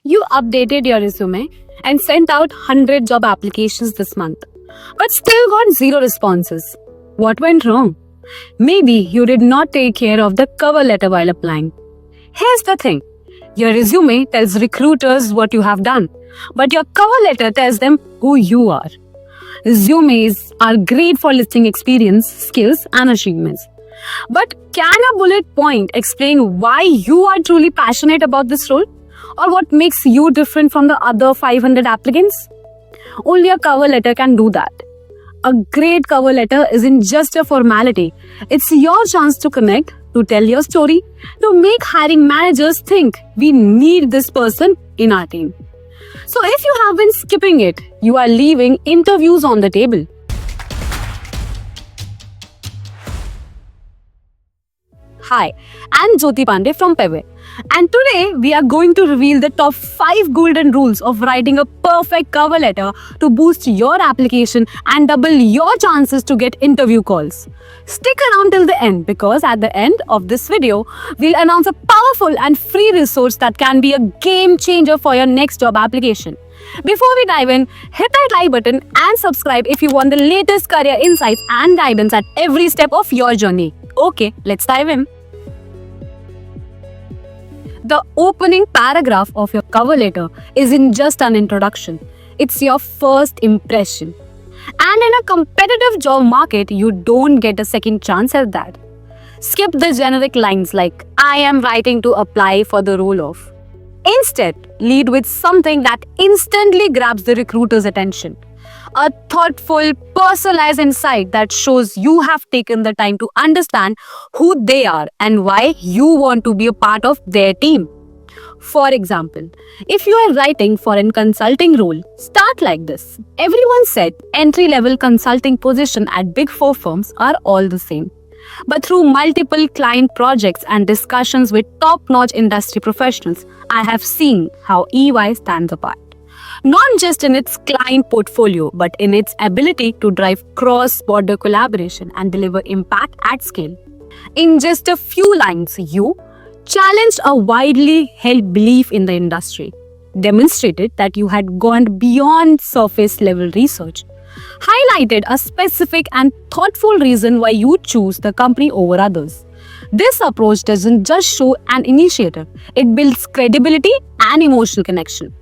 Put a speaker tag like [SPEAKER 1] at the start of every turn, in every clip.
[SPEAKER 1] You updated your resume and sent out 100 job applications this month, but still got zero responses. What went wrong? Maybe you did not take care of the cover letter while applying. Here's the thing. Your resume tells recruiters what you have done, but your cover letter tells them who you are. Resumes are great for listing experience, skills, and achievements. But can a bullet point explain why you are truly passionate about this role? Or what makes you different from the other 500 applicants? Only a cover letter can do that. A great cover letter isn't just a formality. It's your chance to connect, to tell your story, to make hiring managers think we need this person in our team. So if you have been skipping it, you are leaving interviews on the table. Hi, I'm Jyoti Pandey from Peve, and today we are going to reveal the top 5 golden rules of writing a perfect cover letter to boost your application and double your chances to get interview calls. Stick around till the end because at the end of this video, we'll announce a powerful and free resource that can be a game changer for your next job application. Before we dive in, hit that like button and subscribe if you want the latest career insights and guidance at every step of your journey. Okay, let's dive in. The opening paragraph of your cover letter isn't just an introduction, it's your first impression. And in a competitive job market, you don't get a second chance at that. Skip the generic lines like, I am writing to apply for the role of. Instead, lead with something that instantly grabs the recruiter's attention. A thoughtful, personalized insight that shows you have taken the time to understand who they are and why you want to be a part of their team. For example, if you are writing for a consulting role, start like this. Everyone said entry-level consulting positions at Big Four firms are all the same. But through multiple client projects and discussions with top-notch industry professionals, I have seen how EY stands apart. Not just in its client portfolio, but in its ability to drive cross-border collaboration and deliver impact at scale. In just a few lines, you challenged a widely held belief in the industry, demonstrated that you had gone beyond surface-level research, highlighted a specific and thoughtful reason why you choose the company over others. This approach doesn't just show an initiative, it builds credibility and emotional connection.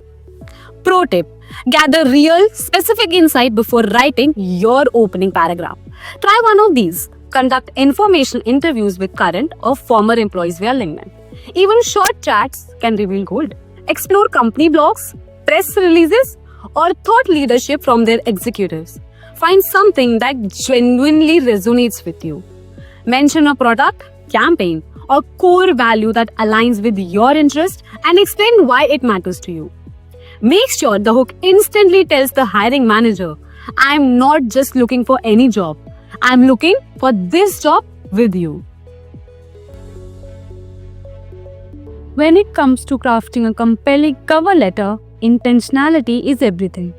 [SPEAKER 1] Pro tip: gather real, specific insight before writing your opening paragraph. Try one of these. Conduct informational interviews with current or former employees via LinkedIn. Even short chats can reveal gold. Explore company blogs, press releases, or thought leadership from their executives. Find something that genuinely resonates with you. Mention a product, campaign, or core value that aligns with your interest and explain why it matters to you. Make sure the hook instantly tells the hiring manager, I'm not just looking for any job. I'm looking for this job with you. When it comes to crafting a compelling cover letter, intentionality is everything.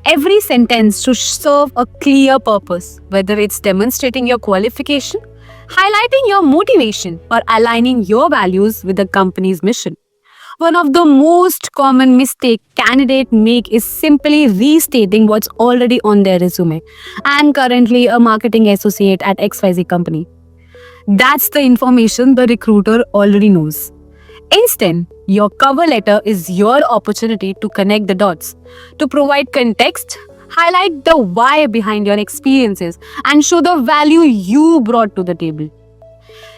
[SPEAKER 1] Every sentence should serve a clear purpose, whether it's demonstrating your qualification, highlighting your motivation, or aligning your values with the company's mission. One of the most common mistakes candidates make is simply restating what's already on their resume. I'm currently a marketing associate at XYZ company. That's the information the recruiter already knows. Instead, your cover letter is your opportunity to connect the dots, to provide context, highlight the why behind your experiences, and show the value you brought to the table.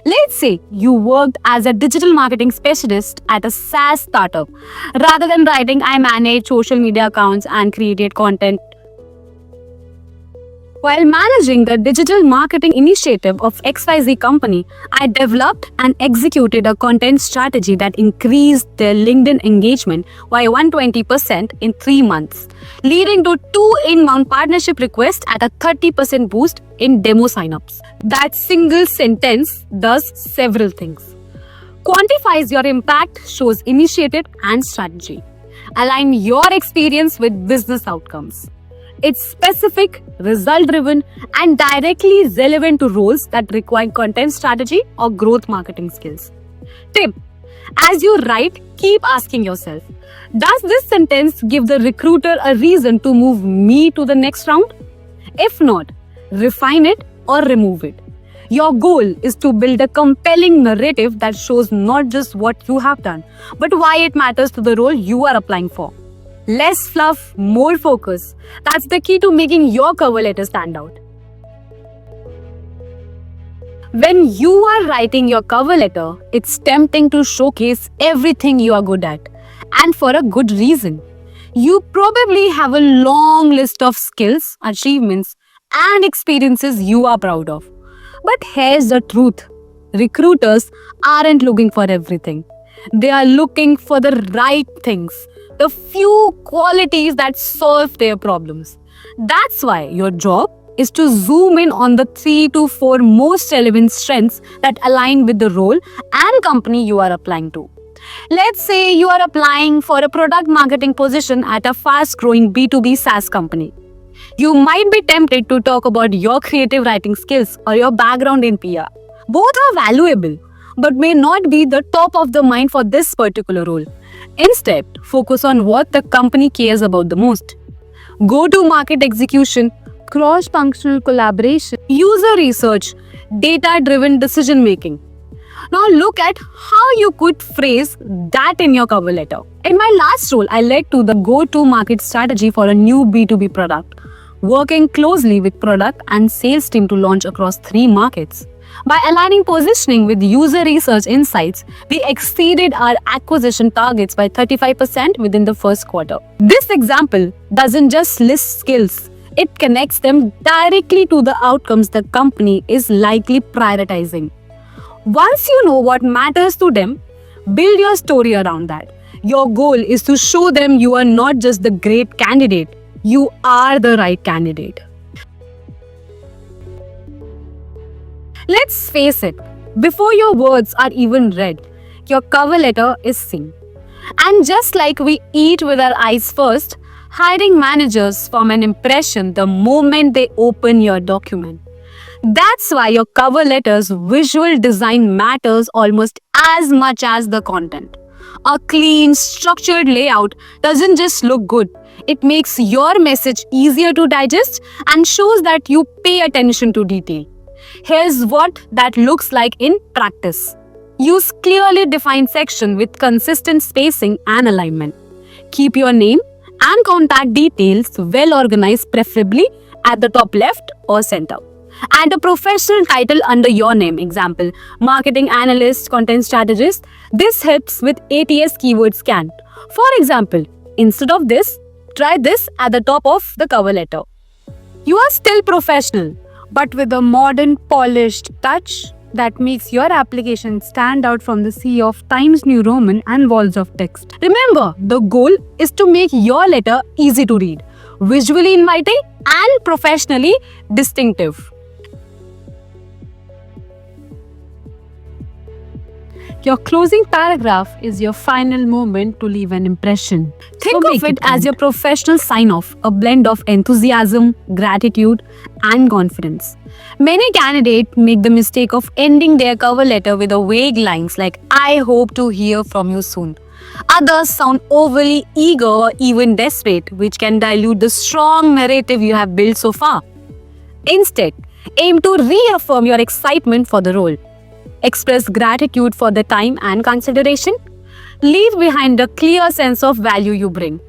[SPEAKER 1] Let's say you worked as a digital marketing specialist at a SaaS startup. Rather than writing, I manage social media accounts and created content. While managing the digital marketing initiative of XYZ company, I developed and executed a content strategy that increased their LinkedIn engagement by 120% in 3 months, leading to 2 inbound partnership requests at a 30% boost in demo signups. That single sentence does several things. Quantifies your impact, shows initiative and strategy. Align your experience with business outcomes. It's specific, result-driven, and directly relevant to roles that require content strategy or growth marketing skills. Tip: As you write, keep asking yourself, does this sentence give the recruiter a reason to move me to the next round? If not, refine it or remove it. Your goal is to build a compelling narrative that shows not just what you have done, but why it matters to the role you are applying for. Less fluff, more focus. That's the key to making your cover letter stand out. When you are writing your cover letter, it's tempting to showcase everything you are good at, and for a good reason. You probably have a long list of skills, achievements, and experiences you are proud of. But here's the truth, recruiters aren't looking for everything, they are looking for the right things, the few qualities that solve their problems. That's why your job is to zoom in on the 3 to 4 most relevant strengths that align with the role and company you are applying to. Let's say you are applying for a product marketing position at a fast growing B2B SaaS company. You might be tempted to talk about your creative writing skills or your background in PR. Both are valuable, but may not be the top of the mind for this particular role. Instead, focus on what the company cares about the most. Go-to-market execution, cross-functional collaboration, user research, data-driven decision-making. Now look at how you could phrase that in your cover letter. In my last role, I led to the go-to-market strategy for a new B2B product, working closely with product and sales team to launch across 3 markets. By aligning positioning with user research insights, we exceeded our acquisition targets by 35% within the first quarter. This example doesn't just list skills, it connects them directly to the outcomes the company is likely prioritizing. Once you know what matters to them, build your story around that. Your goal is to show them you are not just the great candidate, you are the right candidate. Let's face it, before your words are even read, your cover letter is seen. And just like we eat with our eyes first, hiring managers form an impression the moment they open your document. That's why your cover letter's visual design matters almost as much as the content. A clean, structured layout doesn't just look good, it makes your message easier to digest and shows that you pay attention to detail. Here's what that looks like in practice. Use clearly defined section with consistent spacing and alignment. Keep your name and contact details well organized, preferably at the top left or center. And a professional title under your name, example, marketing analyst, content strategist. This helps with ATS keyword scan. For example, instead of this, try this at the top of the cover letter. You are still professional, but with a modern, polished touch that makes your application stand out from the sea of Times New Roman and walls of text. Remember, the goal is to make your letter easy to read, visually inviting, and professionally distinctive. Your closing paragraph is your final moment to leave an impression. Think of it as your professional sign-off, a blend of enthusiasm, gratitude, and confidence. Many candidates make the mistake of ending their cover letter with a vague lines like, "I hope to hear from you soon." Others sound overly eager or even desperate, which can dilute the strong narrative you have built so far. Instead, aim to reaffirm your excitement for the role. Express gratitude for the time and consideration. Leave behind a clear sense of value you bring.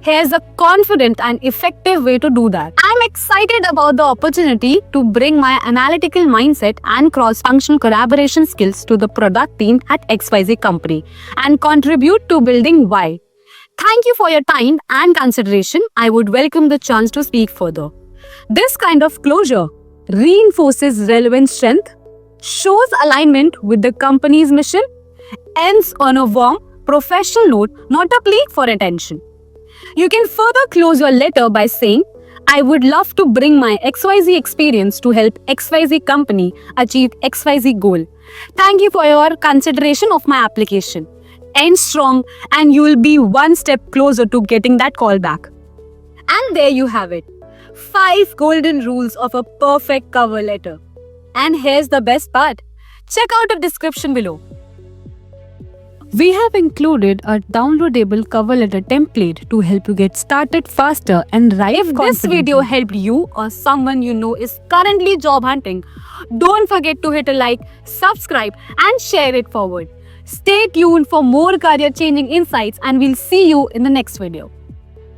[SPEAKER 1] Here's a confident and effective way to do that. I'm excited about the opportunity to bring my analytical mindset and cross-functional collaboration skills to the product team at XYZ company and contribute to building Y. Thank you for your time and consideration. I would welcome the chance to speak further. This kind of closure reinforces relevant strength, shows alignment with the company's mission, ends on a warm, professional note, not a plea for attention. You can further close your letter by saying, "I would love to bring my XYZ experience to help XYZ company achieve XYZ goal. Thank you for your consideration of my application." End strong and you will be one step closer to getting that call back. And there you have it. 5 golden rules of a perfect cover letter. And here's the best part. Check out the description below. We have included a downloadable cover letter template to help you get started faster and write
[SPEAKER 2] If this video helped you or someone you know is currently job hunting, don't forget to hit a like, subscribe, and share it forward. Stay tuned for more career changing insights, and we'll see you in the next video.